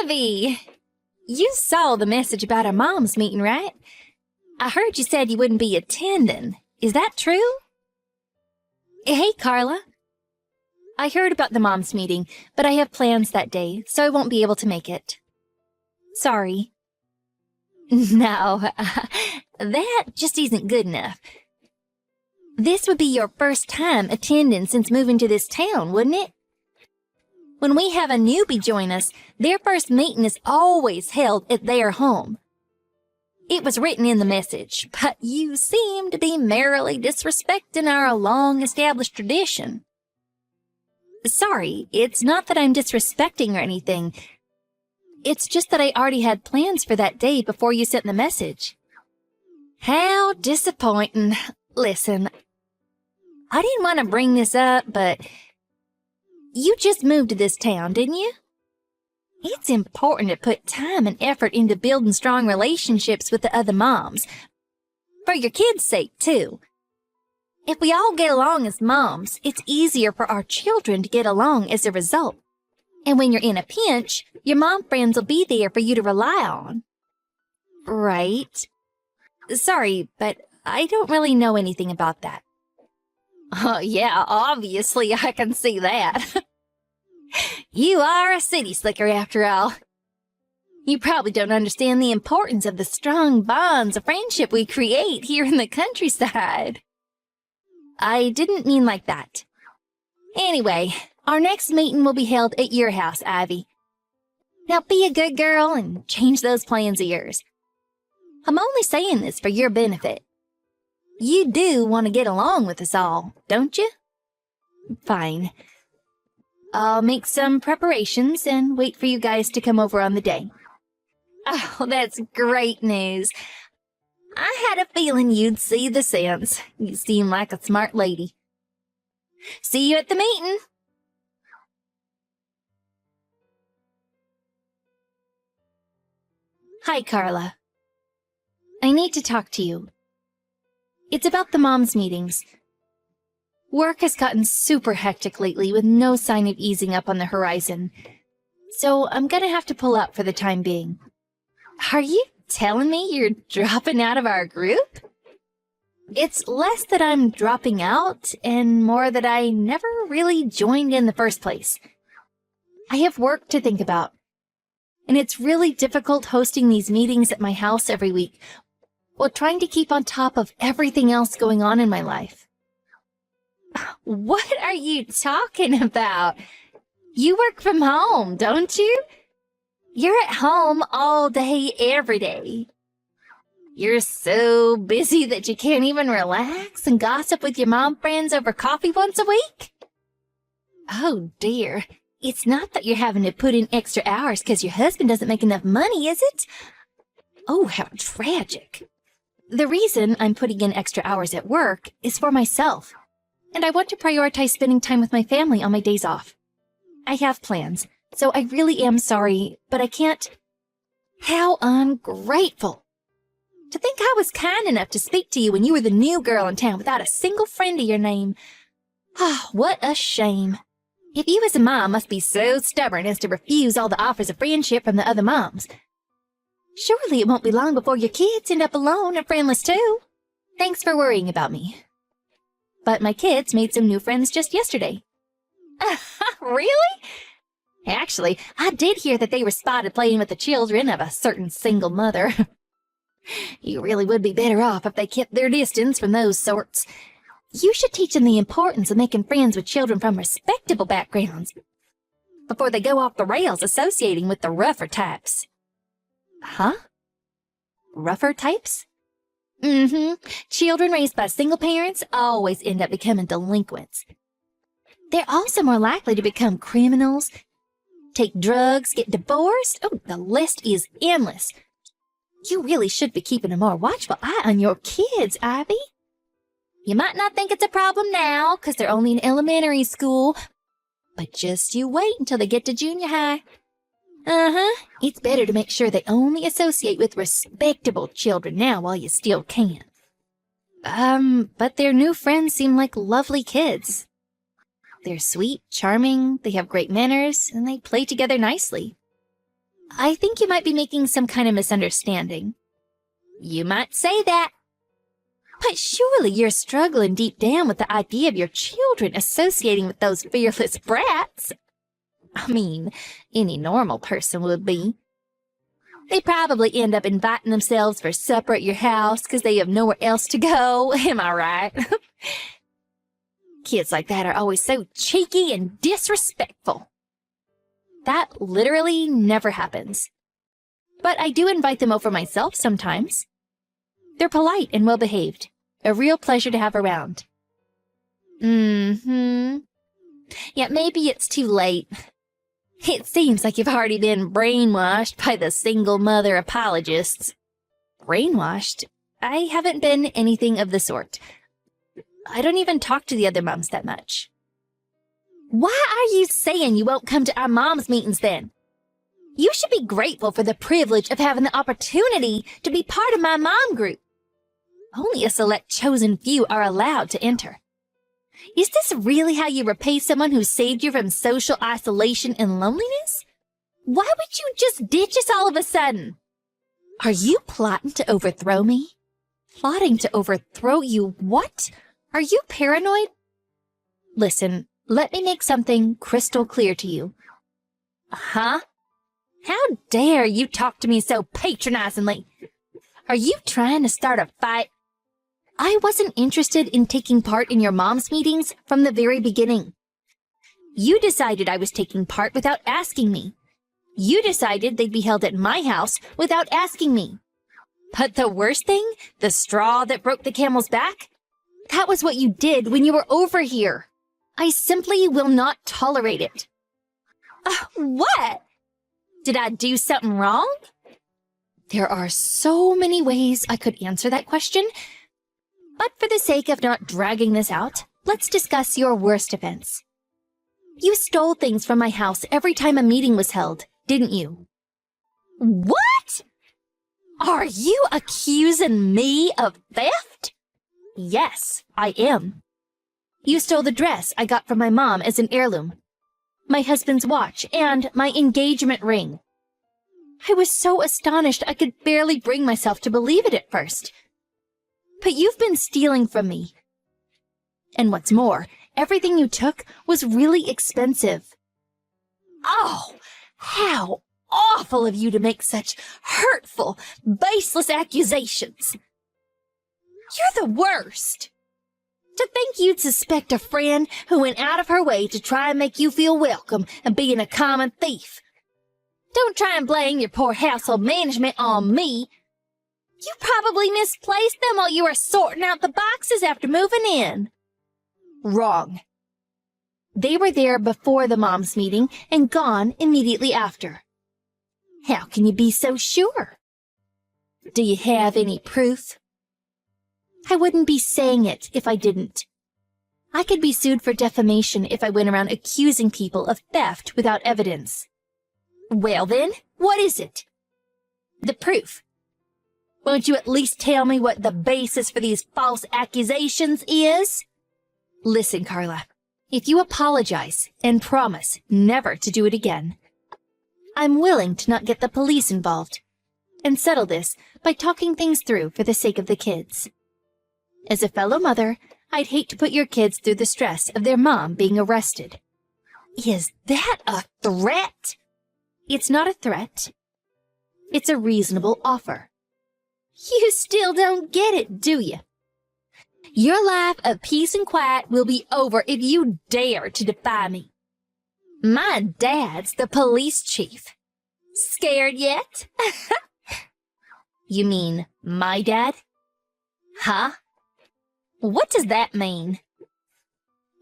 Ivy! You saw the message about our mom's meeting, right? I heard you said you wouldn't be attending. Is that true? Hey, Carla. I heard about the mom's meeting, but I have plans that day, so I won't be able to make it. Sorry. No, that just isn't good enough. This would be your first time attending since moving to this town, wouldn't it? When we have a newbie join us, their first meeting is always held at their home. It was written in the message, but you seem to be merrily disrespecting our long-established tradition. Sorry, it's not that I'm disrespecting or anything. It's just that I already had plans for that day before you sent the message. How disappointing. Listen, I didn't want to bring this up, but you just moved to this town, didn't you? It's important to put time and effort into building strong relationships with the other moms. For your kids' sake, too. If we all get along as moms, it's easier for our children to get along as a result. And when you're in a pinch, your mom friends will be there for you to rely on. Right. Sorry, but I don't really know anything about that. Oh, yeah, obviously I can see that. You are a city slicker after all. You probably don't understand the importance of the strong bonds of friendship we create here in the countryside. I didn't mean like that. Anyway, our next meeting will be held at your house, Ivy. Now be a good girl and change those plans of yours. I'm only saying this for your benefit. You do want to get along with us all, don't you? Fine. I'll make some preparations and wait for you guys to come over on the day. Oh, that's great news. I had a feeling you'd see the sense. You seem like a smart lady. See you at the meeting. Hi, Carla. I need to talk to you. It's about the moms' meetings. Work has gotten super hectic lately with no sign of easing up on the horizon. So I'm gonna have to pull out for the time being. Are you telling me you're dropping out of our group? It's less that I'm dropping out and more that I never really joined in the first place. I have work to think about. And it's really difficult hosting these meetings at my house every week while trying to keep on top of everything else going on in my life. What are you talking about? You work from home, don't you? You're at home all day, every day. You're so busy that you can't even relax and gossip with your mom friends over coffee once a week? Oh, dear. It's not that you're having to put in extra hours because your husband doesn't make enough money, is it? Oh, how tragic. The reason I'm putting in extra hours at work is for myself, and I want to prioritize spending time with my family on my days off. I have plans, so I really am sorry, but I can't. How ungrateful. To think I was kind enough to speak to you when you were the new girl in town without a single friend of your name. Ah, what a shame. If you as a mom must be so stubborn as to refuse all the offers of friendship from the other moms, surely it won't be long before your kids end up alone and friendless too. Thanks for worrying about me. But my kids made some new friends just yesterday. Really? Actually, I did hear that they were spotted playing with the children of a certain single mother. You really would be better off if they kept their distance from those sorts. You should teach them the importance of making friends with children from respectable backgrounds before they go off the rails associating with the rougher types. Huh? Rougher types? Children raised by single parents always end up becoming delinquents. They're also more likely to become criminals, take drugs, get divorced. Oh, the list is endless. You really should be keeping a more watchful eye on your kids, Ivy. You might not think it's a problem now, 'cause they're only in elementary school, but just you wait until they get to junior high. It's better to make sure they only associate with respectable children now while you still can. But their new friends seem like lovely kids. They're sweet, charming, they have great manners, and they play together nicely. I think you might be making some kind of misunderstanding. You might say that. But surely you're struggling deep down with the idea of your children associating with those fearless brats. I mean, any normal person would be. They probably end up inviting themselves for supper at your house because they have nowhere else to go. Am I right? Kids like that are always so cheeky and disrespectful. That literally never happens. But I do invite them over myself sometimes. They're polite and well-behaved. A real pleasure to have around. Yeah, maybe it's too late. It seems like you've already been brainwashed by the single mother apologists. Brainwashed? I haven't been anything of the sort. I don't even talk to the other moms that much. Why are you saying you won't come to our moms' meetings then? You should be grateful for the privilege of having the opportunity to be part of my mom group. Only a select chosen few are allowed to enter. Is this really how you repay someone who saved you from social isolation and loneliness? Why would you just ditch us all of a sudden? Are you plotting to overthrow me? Plotting to overthrow you what? Are you paranoid? Listen, let me make something crystal clear to you. Huh? How dare you talk to me so patronizingly? Are you trying to start a fight? I wasn't interested in taking part in your mom's meetings from the very beginning. You decided I was taking part without asking me. You decided they'd be held at my house without asking me. But the worst thing, the straw that broke the camel's back, that was what you did when you were over here. I simply will not tolerate it. What? Did I do something wrong? There are so many ways I could answer that question. But for the sake of not dragging this out, let's discuss your worst offense. You stole things from my house every time a meeting was held, didn't you? What? Are you accusing me of theft? Yes, I am. You stole the dress I got from my mom as an heirloom, my husband's watch, and my engagement ring. I was so astonished I could barely bring myself to believe it at first. But you've been stealing from me. And what's more, everything you took was really expensive. Oh, how awful of you to make such hurtful, baseless accusations. You're the worst. To think you'd suspect a friend who went out of her way to try and make you feel welcome and being a common thief. Don't try and blame your poor household management on me. You probably misplaced them while you were sorting out the boxes after moving in. Wrong. They were there before the moms' meeting and gone immediately after. How can you be so sure? Do you have any proof? I wouldn't be saying it if I didn't. I could be sued for defamation if I went around accusing people of theft without evidence. Well then, what is it? The proof. Won't you at least tell me what the basis for these false accusations is? Listen, Carla, if you apologize and promise never to do it again, I'm willing to not get the police involved and settle this by talking things through for the sake of the kids. As a fellow mother, I'd hate to put your kids through the stress of their mom being arrested. Is that a threat? It's not a threat. It's a reasonable offer. You still don't get it, do you? Your life of peace and quiet will be over if you dare to defy me. My dad's the police chief. Scared yet? You mean my dad? Huh? What does that mean?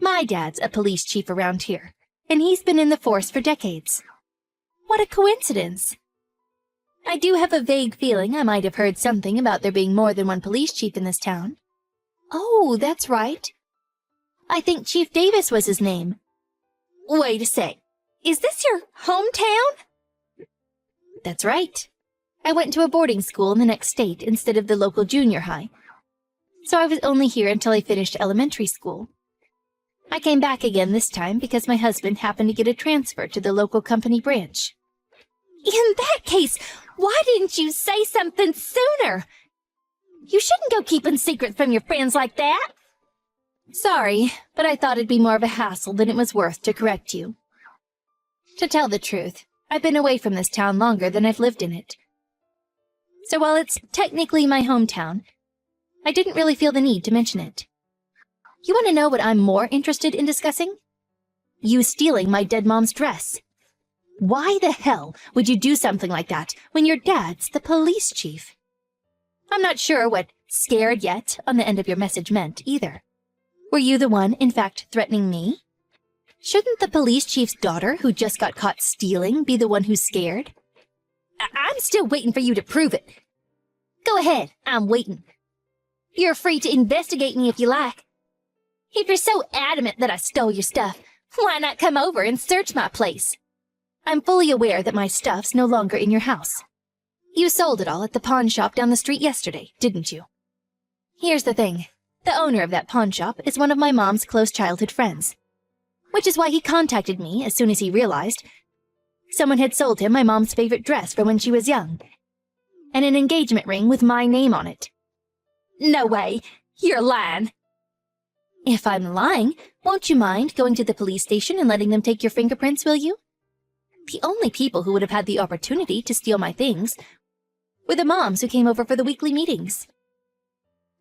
My dad's a police chief around here, and he's been in the force for decades. What a coincidence. I do have a vague feeling I might have heard something about there being more than one police chief in this town. Oh, that's right. I think Chief Davis was his name. Wait a sec. Is this your hometown? That's right. I went to a boarding school in the next state instead of the local junior high. So I was only here until I finished elementary school. I came back again this time because my husband happened to get a transfer to the local company branch. In that case, why didn't you say something sooner? You shouldn't go keeping secrets from your friends like that. Sorry, but I thought it'd be more of a hassle than it was worth to correct you. To tell the truth, I've been away from this town longer than I've lived in it. So while it's technically my hometown, I didn't really feel the need to mention it. You want to know what I'm more interested in discussing? You stealing my dead mom's dress. Why the hell would you do something like that when your dad's the police chief? I'm not sure what scared yet on the end of your message meant either. Were you the one, in fact, threatening me? Shouldn't the police chief's daughter, who just got caught stealing, be the one who's scared? I'm still waiting for you to prove it. Go ahead, I'm waiting. You're free to investigate me if you like. If you're so adamant that I stole your stuff, why not come over and search my place? I'm fully aware that my stuff's no longer in your house. You sold it all at the pawn shop down the street yesterday, didn't you? Here's the thing. The owner of that pawn shop is one of my mom's close childhood friends, which is why he contacted me as soon as he realized someone had sold him my mom's favorite dress from when she was young, and an engagement ring with my name on it. No way! You're lying! If I'm lying, won't you mind going to the police station and letting them take your fingerprints, will you? The only people who would have had the opportunity to steal my things were the moms who came over for the weekly meetings.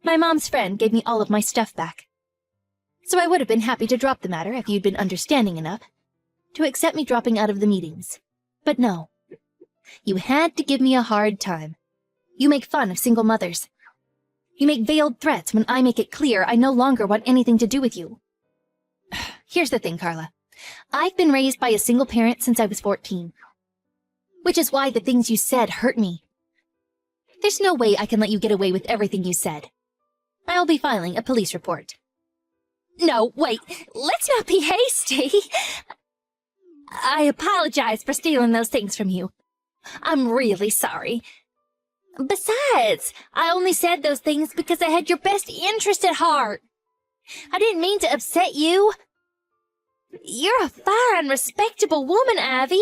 My mom's friend gave me all of my stuff back, so I would have been happy to drop the matter if you'd been understanding enough to accept me dropping out of the meetings. But no. You had to give me a hard time. You make fun of single mothers. You make veiled threats when I make it clear I no longer want anything to do with you. Here's the thing, Carla. I've been raised by a single parent since I was 14. Which is why the things you said hurt me. There's no way I can let you get away with everything you said. I'll be filing a police report. No, wait, let's not be hasty. I apologize for stealing those things from you. I'm really sorry. Besides, I only said those things because I had your best interest at heart. I didn't mean to upset you. You're a fine, respectable woman, Ivy.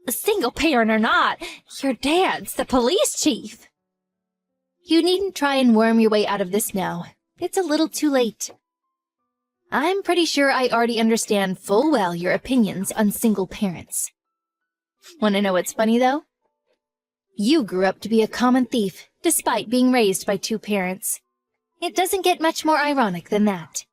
A single parent or not, your dad's the police chief. You needn't try and worm your way out of this now. It's a little too late. I'm pretty sure I already understand full well your opinions on single parents. Want to know what's funny, though? You grew up to be a common thief, despite being raised by two parents. It doesn't get much more ironic than that.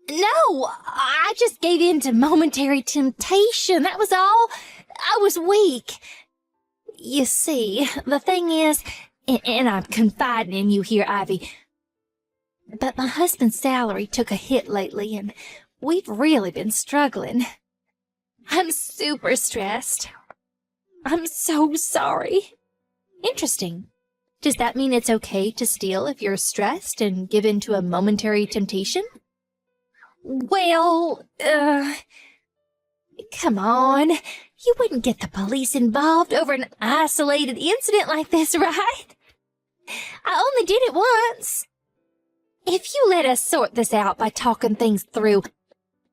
No, I just gave in to momentary temptation, that was all. I was weak. You see, the thing is, and I'm confiding in you here, Ivy, but my husband's salary took a hit lately, and we've really been struggling. I'm super stressed. I'm so sorry. Interesting. Does that mean it's okay to steal if you're stressed and give in to a momentary temptation? Well, come on. You wouldn't get the police involved over an isolated incident like this, right? I only did it once. If you let us sort this out by talking things through,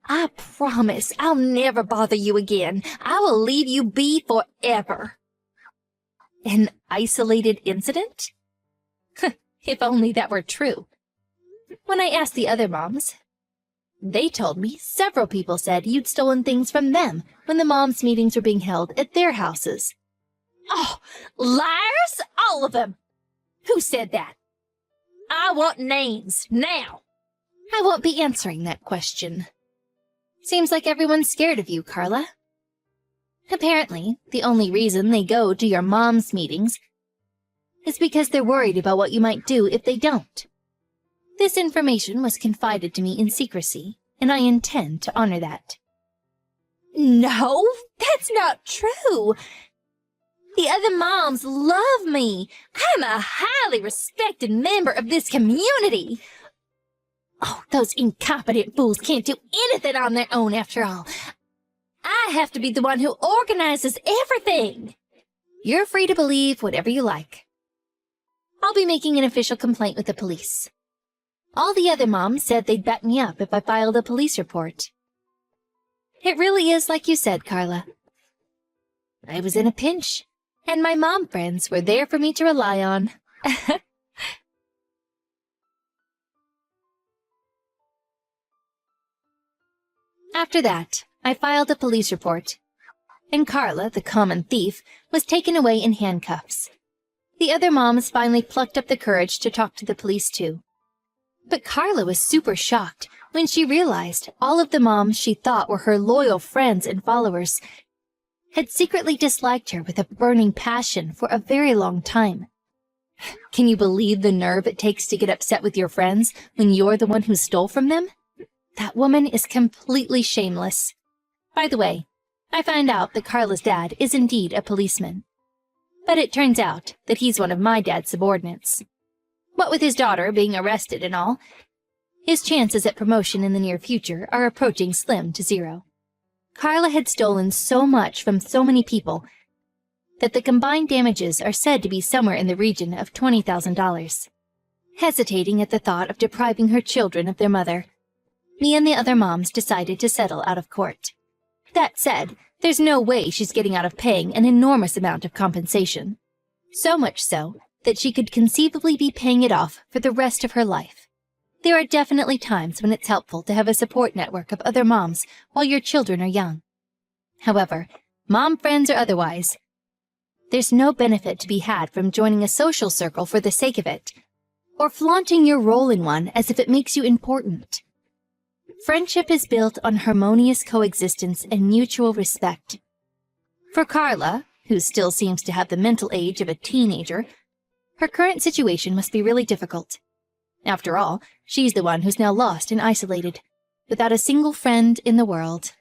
I promise I'll never bother you again. I will leave you be forever. An isolated incident? If only that were true. When I asked the other moms, they told me several people said you'd stolen things from them when the moms' meetings were being held at their houses. Oh, liars, all of them! Who said that? I want names, now! I won't be answering that question. Seems like everyone's scared of you, Carla. Apparently, the only reason they go to your mom's meetings is because they're worried about what you might do if they don't. This information was confided to me in secrecy, and I intend to honor that. No, that's not true. The other moms love me. I'm a highly respected member of this community. Oh, those incompetent fools can't do anything on their own after all. I have to be the one who organizes everything. You're free to believe whatever you like. I'll be making an official complaint with the police. All the other moms said they'd back me up if I filed a police report. It really is like you said, Carla. I was in a pinch, and my mom friends were there for me to rely on. After that, I filed a police report, and Carla, the common thief, was taken away in handcuffs. The other moms finally plucked up the courage to talk to the police too. But Carla was super shocked when she realized all of the moms she thought were her loyal friends and followers had secretly disliked her with a burning passion for a very long time. Can you believe the nerve it takes to get upset with your friends when you're the one who stole from them? That woman is completely shameless. By the way, I find out that Carla's dad is indeed a policeman. But it turns out that he's one of my dad's subordinates. What with his daughter being arrested and all, his chances at promotion in the near future are approaching slim to zero. Carla had stolen so much from so many people that the combined damages are said to be somewhere in the region of $20,000. Hesitating at the thought of depriving her children of their mother, me and the other moms decided to settle out of court. That said, there's no way she's getting out of paying an enormous amount of compensation. So much so that she could conceivably be paying it off for the rest of her life. There are definitely times when it's helpful to have a support network of other moms while your children are young. However, mom friends or otherwise, there's no benefit to be had from joining a social circle for the sake of it, or flaunting your role in one as if it makes you important. Friendship is built on harmonious coexistence and mutual respect. For Carla, who still seems to have the mental age of a teenager, her current situation must be really difficult. After all, she's the one who's now lost and isolated, without a single friend in the world.